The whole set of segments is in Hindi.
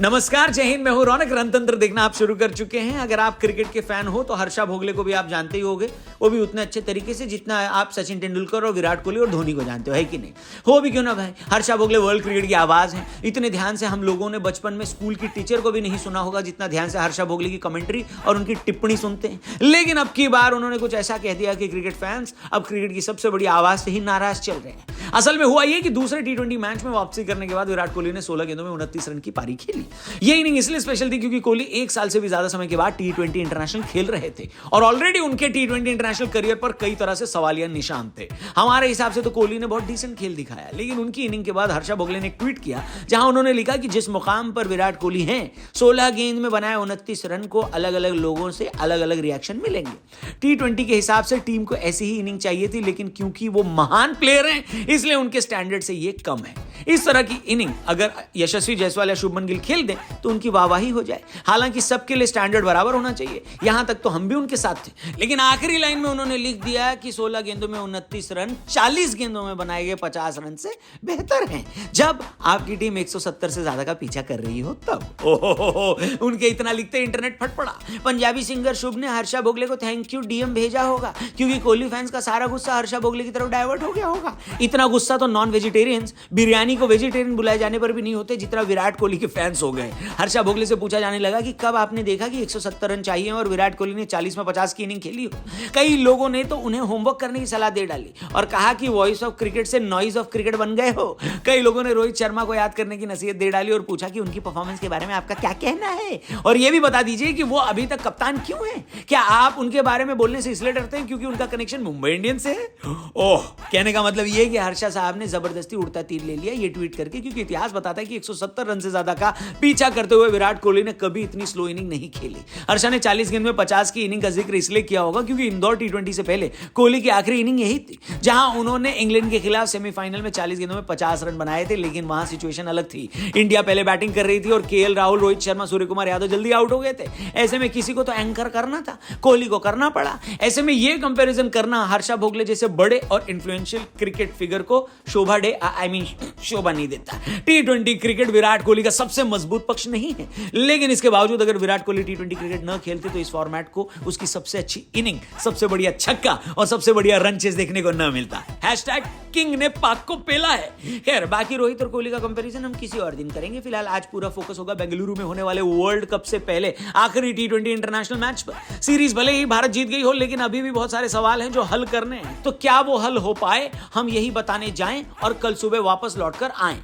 नमस्कार, जय हिंद। मैं हूं रौनक। रणतंत्र देखना आप शुरू कर चुके हैं। अगर आप क्रिकेट के फैन हो तो हर्षा भोगले को भी आप जानते ही होंगे, वो भी उतने अच्छे तरीके से जितना आप सचिन तेंदुलकर और विराट कोहली और धोनी को जानते हो, है कि नहीं? हो भी क्यों ना भाई, हर्षा भोगले वर्ल्ड क्रिकेट की आवाज है। इतने ध्यान से हम लोगों ने बचपन में स्कूल की टीचर को भी नहीं सुना होगा जितना ध्यान से हर्षा भोगले की कमेंट्री और उनकी टिप्पणी सुनते हैं। लेकिन अब की बार उन्होंने कुछ ऐसा कह दिया कि क्रिकेट फैंस अब क्रिकेट की सबसे बड़ी आवाज से ही नाराज चल रहे हैं। असल में हुआ ये कि दूसरे टी20 मैच में वापसी करने के बाद विराट कोहली ने 16 गेंदों में 29 रन की पारी खेली। ये इनिंग इसलिए स्पेशल थी क्योंकि कोहली 1 साल से भी ज्यादा समय के बाद टी20 इंटरनेशनल खेल रहे थे और ऑलरेडी उनके टी20 इंटरनेशनल करियर पर कई तरह से सवालिया निशान थे। हमारे हिसाब से तो कोहली ने बहुत डिसेंट खेल दिखाया, लेकिन उनकी इनिंग के बाद हर्षा भोगले ने एक ट्वीट किया जहां उन्होंने लिखा कि जिस मुकाम पर विराट कोहली हैं, 16 गेंद में बनाए 29 रन को अलग अलग लोगों से अलग अलग रिएक्शन मिलेंगे। टी20 के हिसाब से टीम को ऐसी ही इनिंग चाहिए थी, लेकिन क्योंकि वो महान प्लेयर हैं इसलिए उनके स्टैंडर्ड से ये कम है। इस तरह की इनिंग अगर यशस्वी जायसवाल या शुभमन गिल खेल दें तो उनकी वाहवाही हो जाए। हालांकि सबके लिए स्टैंडर्ड बराबर होना चाहिए, यहां तक तो हम भी उनके साथ थे। लेकिन आखिरी लाइन में उन्होंने लिख दिया कि 16 गेंदों में 29 रन 40 गेंदों में बनाए गए 50 रन से बेहतर हैं। जब आपकी टीम 170 से ज्यादा का पीछा कर रही हो तब ओहो, उनके इतना लिखते इंटरनेट फट पड़ा। पंजाबी सिंगर शुभ ने हर्षा भोगले को थैंक यू डीएम भेजा होगा क्योंकि कोहली फैंस का सारा गुस्सा हर्षा भोगले की तरफ डाइवर्ट हो गया होगा। इतना गुस्सा तो नॉन वेजिटेरियंस बिरयानी को वेजिटेरियन बुलाए जाने पर भी नहीं होते जितना विराट कोहली के फैंस हो गए। हर्षा भोगले से पूछा जाने लगा कि कब आपने देखा कि 170 रन चाहिए और विराट कोहली ने 40 में 50 की इनिंग खेली हो। कई लोगों ने तो उन्हें होमवर्क करने की सलाह दे डाली और कहा कि वॉइस ऑफ क्रिकेट से नॉइज ऑफ क्रिकेट बन गए हो। कई लोगों ने रोहित शर्मा को याद करने की नसीहत दे डाली और पूछा कि उनकी परफॉर्मेंस के बारे में आपका क्या कहना है और यह भी बता दीजिए कि वो अभी तक कप्तान क्यों है। क्या आप उनके बारे में बोलने से इसलिए डरते हैं क्योंकि उनका कनेक्शन मुंबई इंडियंस से है? ओह, कहने का मतलब यह है कि हर्षा साहब ने जबरदस्ती उड़ता तीर ले लिया ये ट्वीट करके, क्योंकि इतिहास बताता है कि 170 रन से ज्यादा का पीछा करते हुए विराट कोहली ने कभी इतनी स्लो इनिंग नहीं खेली। हर्षा ने 40 गेंद में 50 की इनिंग का जिक्र इसलिए किया होगा क्योंकि इंदौर टी20 से पहले कोहली की आखिरी इनिंग यही थी जहां उन्होंने इंग्लैंड के खिलाफ सेमीफाइनल में 40 गेंदों में 50 रन बनाए थे। लेकिन वहां सिचुएशन अलग थी। इंडिया पहले बैटिंग कर रही थी और केएल राहुल, रोहित शर्मा, सूर्य कुमार यादव जल्दी आउट हो गए थे। ऐसे में किसी को तो एंकर करना था, कोहली को करना पड़ा। ऐसे में यह कंपैरिजन करना हर्षा भोगले जैसे बड़े और इन्फ्लुएंशियल क्रिकेट फिगर को शोभा शोभा नहीं देता। टी20 क्रिकेट विराट कोहली का सबसे मजबूत पक्ष नहीं है, लेकिन इसके बावजूद अगर विराट कोहली टी20 क्रिकेट न खेलते तो इस फॉर्मेट को उसकी सबसे अच्छी इनिंग, सबसे बढ़िया छक्का और सबसे बढ़िया रन चेस देखने को न मिलता। #किंग ने पाक को पेला है। खैर, बाकी रोहित और कोहली का कंपैरिजन हम किसी और दिन करेंगे। फिलहाल आज पूरा फोकस होगा बेंगलुरु में होने वाले वर्ल्ड कप से पहले आखिरी टी20 इंटरनेशनल मैच पर। सीरीज भले ही भारत जीत गई हो, लेकिन अभी भी बहुत सारे सवाल हैं जो हल करने हैं। तो क्या वो हल हो पाए, हम यही बताने जाएं और कल सुबह वापस लौटकर आएं।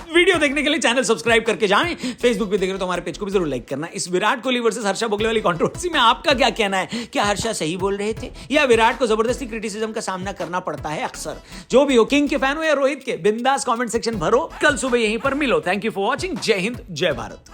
वीडियो देखने के लिए चैनल सब्सक्राइब करके जाएं। फेसबुक पे देख रहे हो तो हमारे पेज को भी जरूर लाइक करना। इस विराट कोहली वर्सेस हर्षा भोगले वाली कंट्रोवर्सी में आपका क्या कहना है? क्या हर्षा सही बोल रहे थे या विराट को जबरदस्ती क्रिटिसिज्म का सामना करना पड़ता है अक्सर? जो भी हो, किंग के फैन हो या रोहित के, बिंदास कमेंट सेक्शन भरो। कल सुबह यहीं पर मिलो। Thank you for watching. जय हिंद, जय भारत।